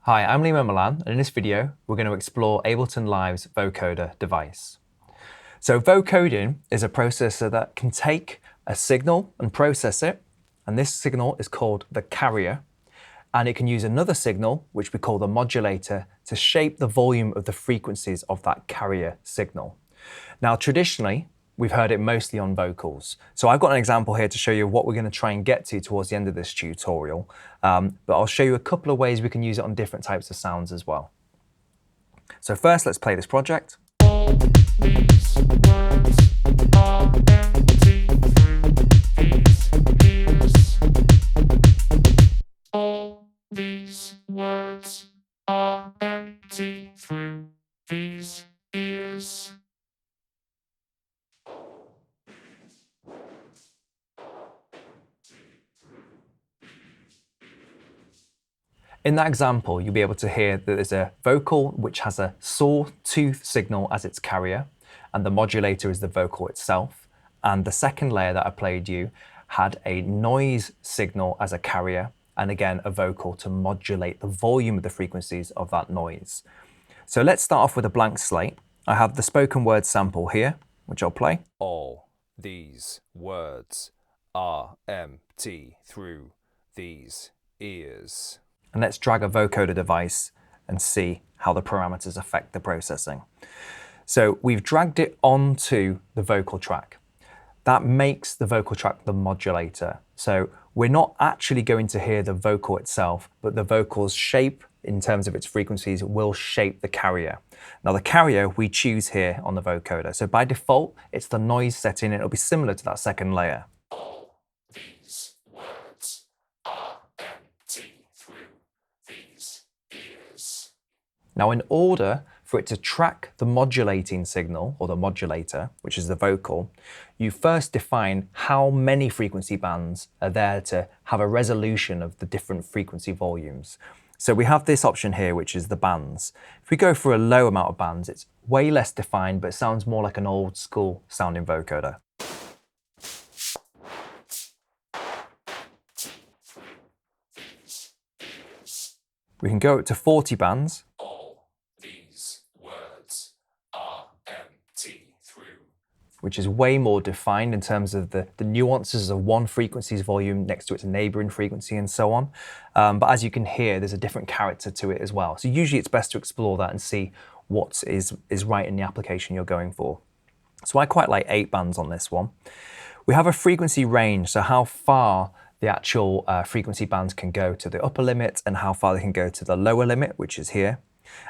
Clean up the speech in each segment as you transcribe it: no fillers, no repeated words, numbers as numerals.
Hi, I'm Limo Milan, and in this video, we're going to explore Ableton Live's vocoder device. So vocoding is a processor that can take a signal and process it, and this signal is called the carrier, and it can use another signal, which we call the modulator, to shape the volume of the frequencies of that carrier signal. Now, traditionally, we've heard it mostly on vocals. So I've got an example here to show you what we're going to try and get to towards the end of this tutorial. But I'll show you a couple of ways we can use it on different types of sounds as well. So first, let's play this project. All these words are empty through these ears. In that example, you'll be able to hear that there's a vocal which has a sawtooth signal as its carrier, and the modulator is the vocal itself. And the second layer that I played you had a noise signal as a carrier, and again, a vocal to modulate the volume of the frequencies of that noise. So let's start off with a blank slate. I have the spoken word sample here, which I'll play. All these words are empty through these ears. And let's drag a vocoder device and see how the parameters affect the processing. So we've dragged it onto the vocal track. That makes the vocal track the modulator. So we're not actually going to hear the vocal itself, but the vocal's shape in terms of its frequencies will shape the carrier. Now the carrier we choose here on the vocoder. So by default, it's the noise setting. It'll be similar to that second layer. All these words are empty through these ears. Now, in order for it to track the modulating signal, or the modulator, which is the vocal, you first define how many frequency bands are there to have a resolution of the different frequency volumes. So we have this option here, which is the bands. If we go for a low amount of bands, it's way less defined, but it sounds more like an old school sounding vocoder. We can go up to 40 bands. All these words are empty through. Which is way more defined in terms of the nuances of one frequency's volume next to its neighboring frequency and so on. But as you can hear, there's a different character to it as well. So usually it's best to explore that and see what is right in the application you're going for. So I quite like 8 bands on this one. We have a frequency range, so how far the actual frequency bands can go to the upper limit and how far they can go to the lower limit, which is here.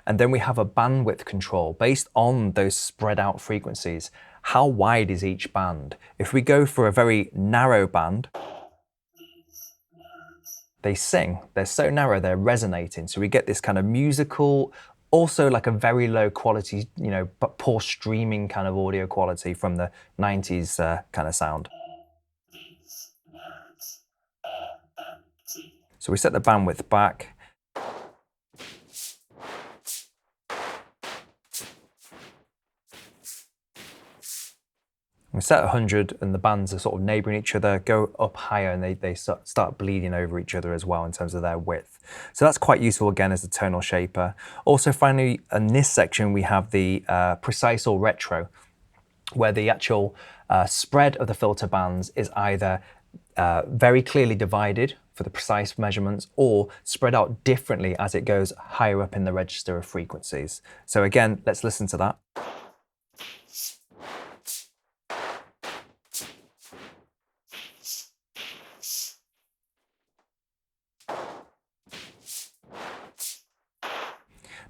And then we have a bandwidth control based on those spread out frequencies. How wide is each band? If we go for a very narrow band, they sing. They're so narrow, they're resonating. So we get this kind of musical, also like a very low quality, but poor streaming kind of audio quality from the 90s kind of sound. So we set the bandwidth back. We set 100 and the bands are sort of neighboring each other, go up higher and they start bleeding over each other as well in terms of their width. So that's quite useful again as a tonal shaper. Also finally in this section we have the precise or retro, where the actual spread of the filter bands is either very clearly divided for the precise measurements or spread out differently as it goes higher up in the register of frequencies. So again, let's listen to that.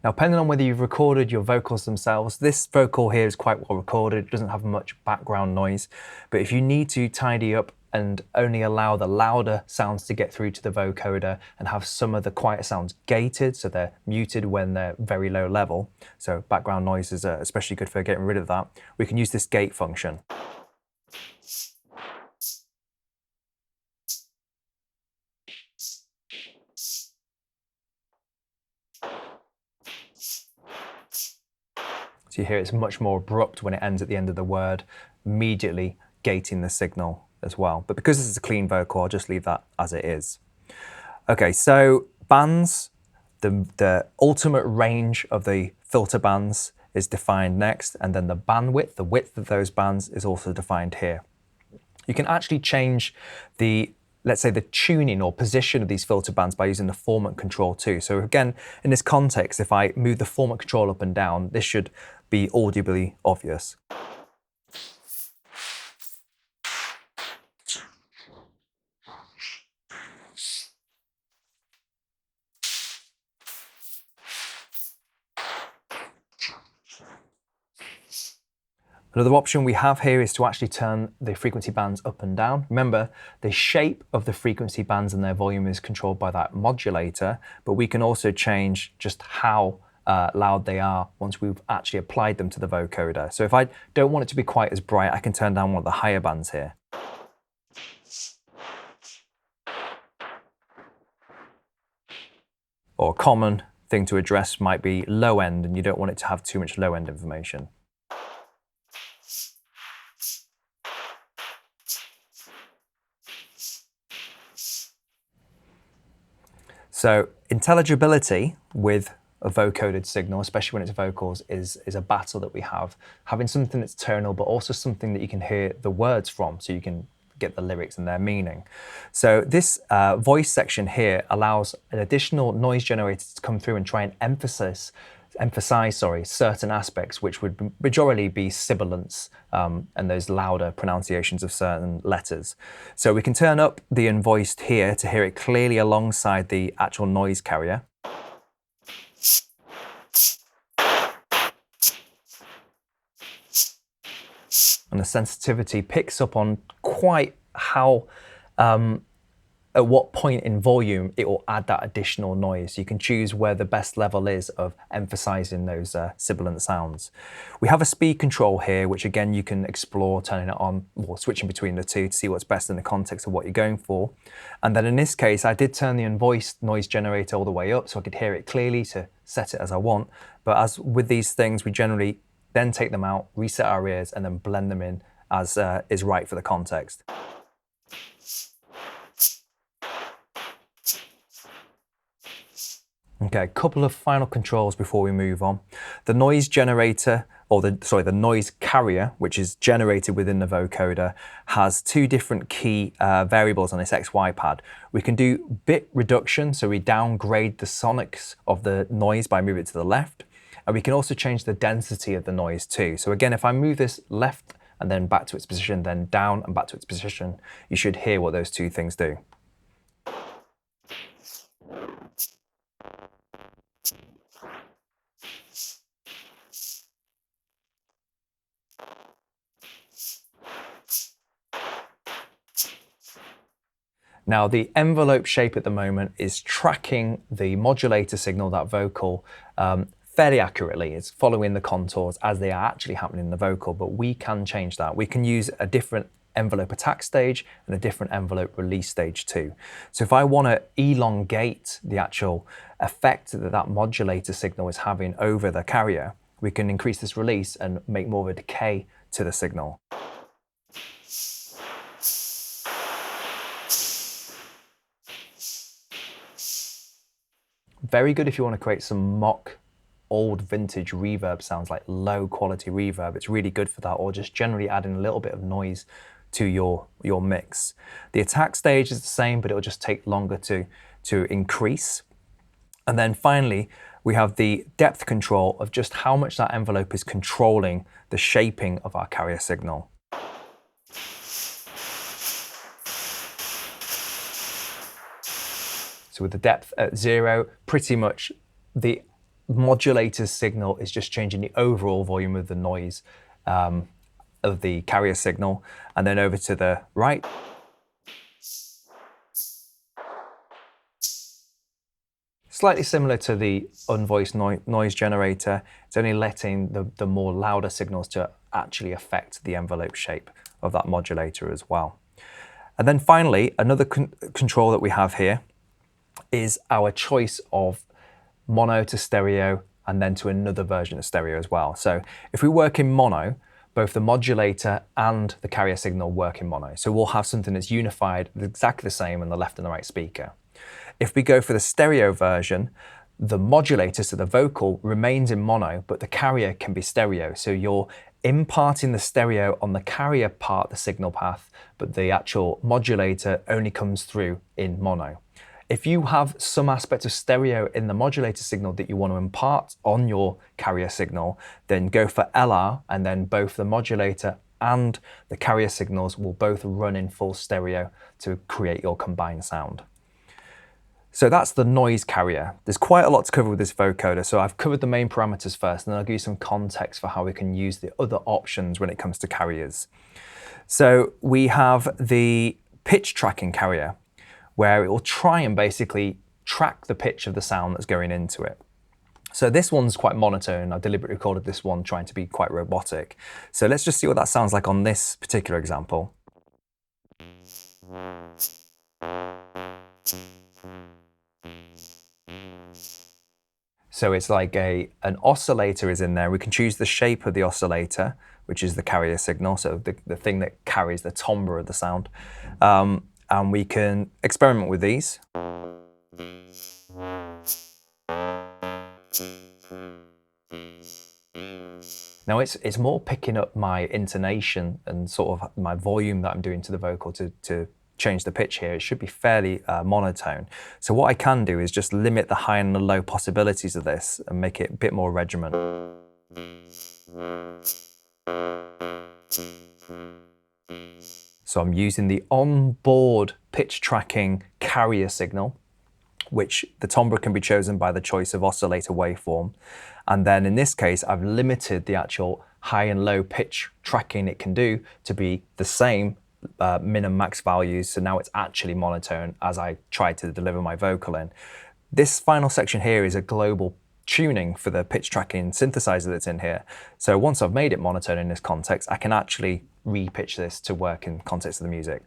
Now, depending on whether you've recorded your vocals themselves, this vocal here is quite well recorded. It doesn't have much background noise. But if you need to tidy up and only allow the louder sounds to get through to the vocoder and have some of the quieter sounds gated, so they're muted when they're very low level, so background noise is especially good for getting rid of that, we can use this gate function. So you hear it's much more abrupt when it ends at the end of the word, immediately gating the signal as well. But because this is a clean vocal, I'll just leave that as it is. Okay, so bands, the ultimate range of the filter bands is defined next, and then the bandwidth, the width of those bands, is also defined here. You can actually change the, let's say, the tuning or position of these filter bands by using the format control too. So again, in this context, if I move the format control up and down, this should be audibly obvious. Another option we have here is to actually turn the frequency bands up and down. Remember, the shape of the frequency bands and their volume is controlled by that modulator, but we can also change just how loud they are once we've actually applied them to the vocoder. So if I don't want it to be quite as bright, I can turn down one of the higher bands here. Or a common thing to address might be low end, and you don't want it to have too much low end information. So intelligibility with a vocoded signal, especially when it's vocals, is a battle that we have. Having something that's tonal, but also something that you can hear the words from, so you can get the lyrics and their meaning. So this voice section here allows an additional noise generator to come through and try and emphasize certain aspects, which would majorly be sibilants and those louder pronunciations of certain letters. So we can turn up the unvoiced here to hear it clearly alongside the actual noise carrier. And the sensitivity picks up on quite how at what point in volume it will add that additional noise. You can choose where the best level is of emphasizing those sibilant sounds. We have a speed control here, which again you can explore turning it on or switching between the two to see what's best in the context of what you're going for. And then in this case, I did turn the unvoiced noise generator all the way up so I could hear it clearly to set it as I want. But as with these things, we generally then take them out, reset our ears, and then blend them in as is right for the context. Okay, a couple of final controls before we move on. The noise generator, or the noise carrier, which is generated within the vocoder, has two different key variables on this XY pad. We can do bit reduction, so we downgrade the sonics of the noise by moving it to the left. And we can also change the density of the noise too. So again, if I move this left and then back to its position, then down and back to its position, you should hear what those two things do. Now, the envelope shape at the moment is tracking the modulator signal, that vocal, fairly accurately. It's following the contours as they are actually happening in the vocal, but we can change that. We can use a different envelope attack stage and a different envelope release stage too. So if I want to elongate the actual effect that that modulator signal is having over the carrier, we can increase this release and make more of a decay to the signal. Very good if you want to create some mock old vintage reverb sounds, like low quality reverb. It's really good for that, or just generally adding a little bit of noise to your mix. The attack stage is the same, but it'll just take longer to increase. And then finally, we have the depth control of just how much that envelope is controlling the shaping of our carrier signal. So with the depth at 0, pretty much the modulator's signal is just changing the overall volume of the noise of the carrier signal. And then over to the right, slightly similar to the unvoiced noise generator. It's only letting the more louder signals to actually affect the envelope shape of that modulator as well. And then finally, another control that we have here is our choice of mono to stereo and then to another version of stereo as well. So if we work in mono, both the modulator and the carrier signal work in mono. So we'll have something that's unified, exactly the same on the left and the right speaker. If we go for the stereo version, the modulator, so the vocal, remains in mono, but the carrier can be stereo. So you're imparting the stereo on the carrier part, the signal path, but the actual modulator only comes through in mono. If you have some aspect of stereo in the modulator signal that you want to impart on your carrier signal, then go for LR, and then both the modulator and the carrier signals will both run in full stereo to create your combined sound. So that's the noise carrier. There's quite a lot to cover with this vocoder, so I've covered the main parameters first, and then I'll give you some context for how we can use the other options when it comes to carriers. So we have the pitch tracking carrier, where it will try and basically track the pitch of the sound that's going into it. So this one's quite monotone. I deliberately recorded this one trying to be quite robotic. So let's just see what that sounds like on this particular example. So it's like an oscillator is in there. We can choose the shape of the oscillator, which is the carrier signal, so the thing that carries the timbre of the sound. And we can experiment with these. Now it's more picking up my intonation and sort of my volume that I'm doing to the vocal to change the pitch here. It should be fairly monotone. So what I can do is just limit the high and the low possibilities of this and make it a bit more regiment. So I'm using the onboard pitch tracking carrier signal, which the timbre can be chosen by the choice of oscillator waveform. And then in this case, I've limited the actual high and low pitch tracking it can do to be the same min and max values. So now it's actually monotone as I try to deliver my vocal in. This final section here is a global tuning for the pitch tracking synthesizer that's in here. So once I've made it monotone in this context, I can actually re-pitch this to work in context of the music.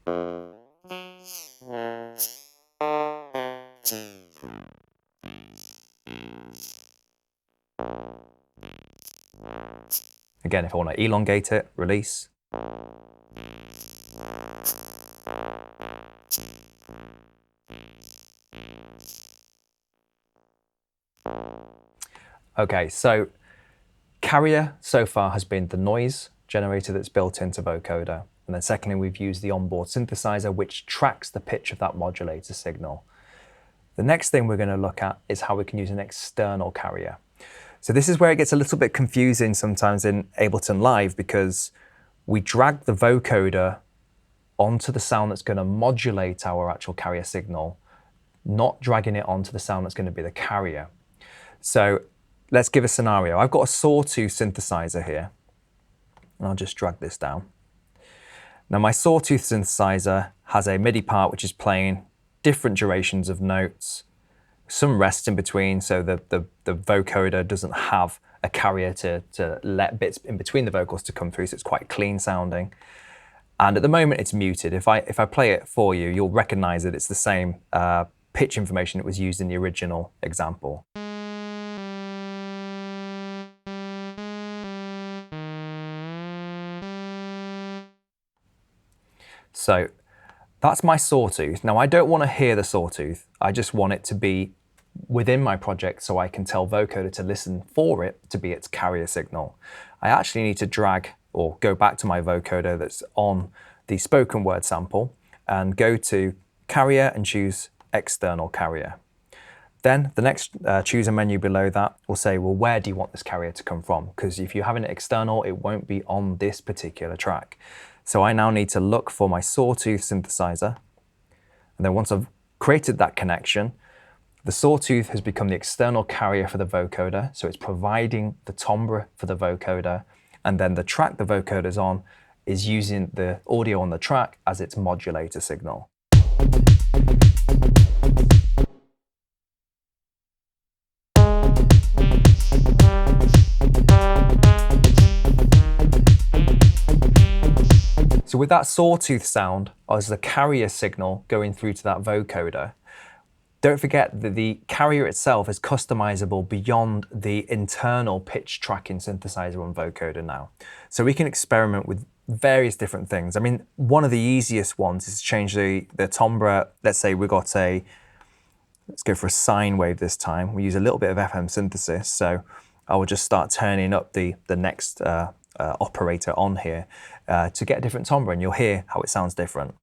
Again, if I want to elongate it, release. Okay, so carrier so far has been the noise generator that's built into Vocoder. And then secondly, we've used the onboard synthesizer, which tracks the pitch of that modulator signal. The next thing we're going to look at is how we can use an external carrier. So this is where it gets a little bit confusing sometimes in Ableton Live, because we drag the vocoder onto the sound that's going to modulate our actual carrier signal, not dragging it onto the sound that's going to be the carrier. So let's give a scenario. I've got a sawtooth synthesizer here, and I'll just drag this down. Now my sawtooth synthesizer has a MIDI part which is playing different durations of notes, some rest in between, so the vocoder doesn't have a carrier to let bits in between the vocals to come through, so it's quite clean sounding. And at the moment it's muted. If I play it for you, you'll recognize that it's the same pitch information that was used in the original example. So that's my sawtooth. Now I don't want to hear the sawtooth. I just want it to be within my project so I can tell Vocoder to listen for it to be its carrier signal. I actually need to drag or go back to my vocoder that's on the spoken word sample and go to carrier and choose external carrier. Then the next chooser menu below that will say, well, where do you want this carrier to come from? Because if you have an external, it won't be on this particular track. So I now need to look for my sawtooth synthesizer. And then once I've created that connection, the sawtooth has become the external carrier for the vocoder. So it's providing the timbre for the vocoder. And then the track the vocoder's on is using the audio on the track as its modulator signal. So with that sawtooth sound as the carrier signal going through to that vocoder, don't forget that the carrier itself is customizable beyond the internal pitch tracking synthesizer on Vocoder now. So we can experiment with various different things. I mean, one of the easiest ones is to change the timbre. Let's say we got a Let's go for a sine wave this time. We use a little bit of FM synthesis, so I will just start turning up the next operator on here to get a different timbre, and you'll hear how it sounds different.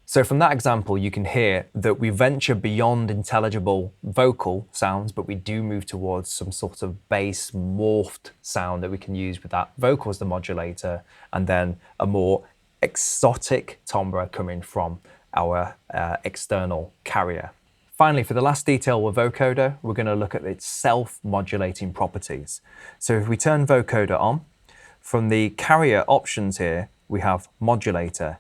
So from that example, you can hear that we venture beyond intelligible vocal sounds, but we do move towards some sort of bass morphed sound that we can use with that vocal as the modulator, and then a more exotic timbre coming from our external carrier. Finally, for the last detail with Vocoder, we're going to look at its self-modulating properties. So if we turn Vocoder on, from the carrier options here, we have modulator.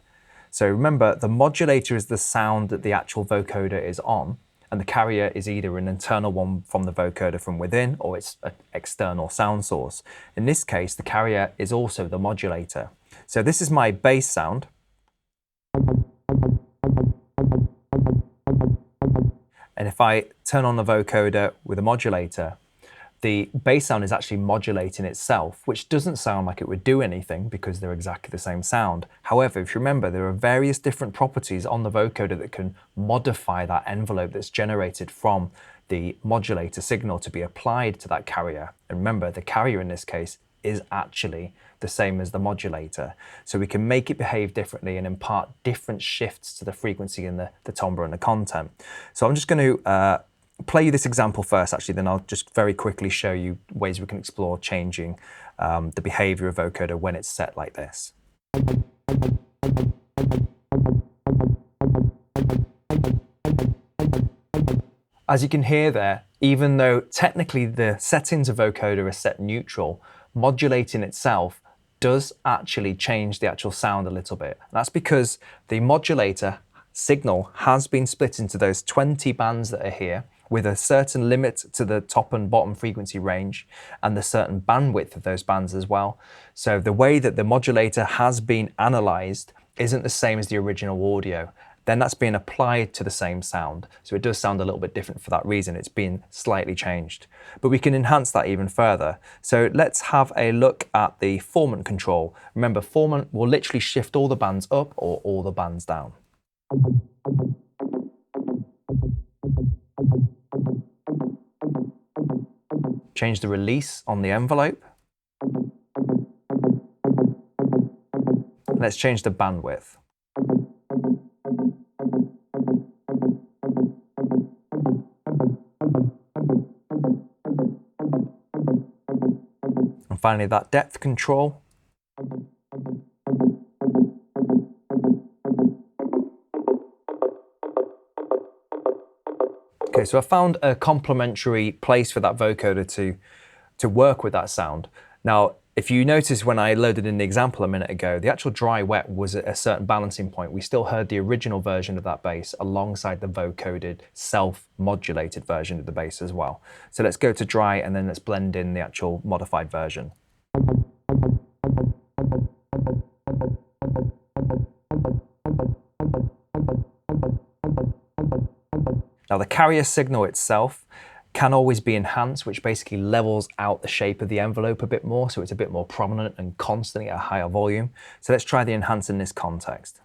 So remember, the modulator is the sound that the actual vocoder is on, and the carrier is either an internal one from the vocoder from within, or it's an external sound source. In this case, the carrier is also the modulator. So this is my bass sound. And if I turn on the vocoder with a modulator, the bass sound is actually modulating itself, which doesn't sound like it would do anything because they're exactly the same sound. However, if you remember, there are various different properties on the vocoder that can modify that envelope that's generated from the modulator signal to be applied to that carrier. And remember, the carrier in this case is actually the same as the modulator. So we can make it behave differently and impart different shifts to the frequency and the timbre and the content. So I'm just going to play you this example first, actually, then I'll just very quickly show you ways we can explore changing the behavior of vocoder when it's set like this. As you can hear there, even though technically the settings of vocoder are set neutral, modulating itself does actually change the actual sound a little bit. And that's because the modulator signal has been split into those 20 bands that are here, with a certain limit to the top and bottom frequency range and the certain bandwidth of those bands as well. So the way that the modulator has been analyzed isn't the same as the original audio. Then that's being applied to the same sound. So it does sound a little bit different for that reason. It's been slightly changed. But we can enhance that even further. So let's have a look at the formant control. Remember, formant will literally shift all the bands up or all the bands down. Change the release on the envelope. Let's change the bandwidth. And finally, that depth control. Okay, so I found a complementary place for that vocoder to work with that sound. Now, if you notice when I loaded in the example a minute ago, the actual dry-wet was at a certain balancing point. We still heard the original version of that bass alongside the vocoded, self-modulated version of the bass as well. So let's go to dry and then let's blend in the actual modified version. Now the carrier signal itself can always be enhanced, which basically levels out the shape of the envelope a bit more, so it's a bit more prominent and constantly at a higher volume. So let's try the enhance in this context.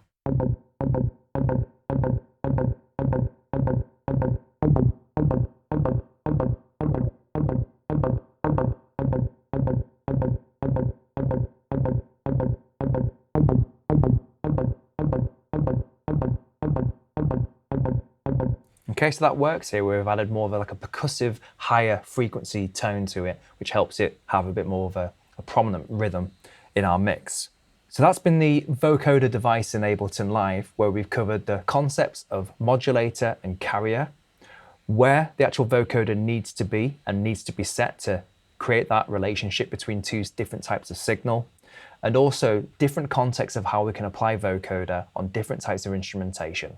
Okay, so that works here. We've added more of like a percussive, higher frequency tone to it, which helps it have a bit more of a prominent rhythm in our mix. So that's been the vocoder device in Ableton Live, where we've covered the concepts of modulator and carrier, where the actual vocoder needs to be and needs to be set to create that relationship between two different types of signal, and also different contexts of how we can apply vocoder on different types of instrumentation.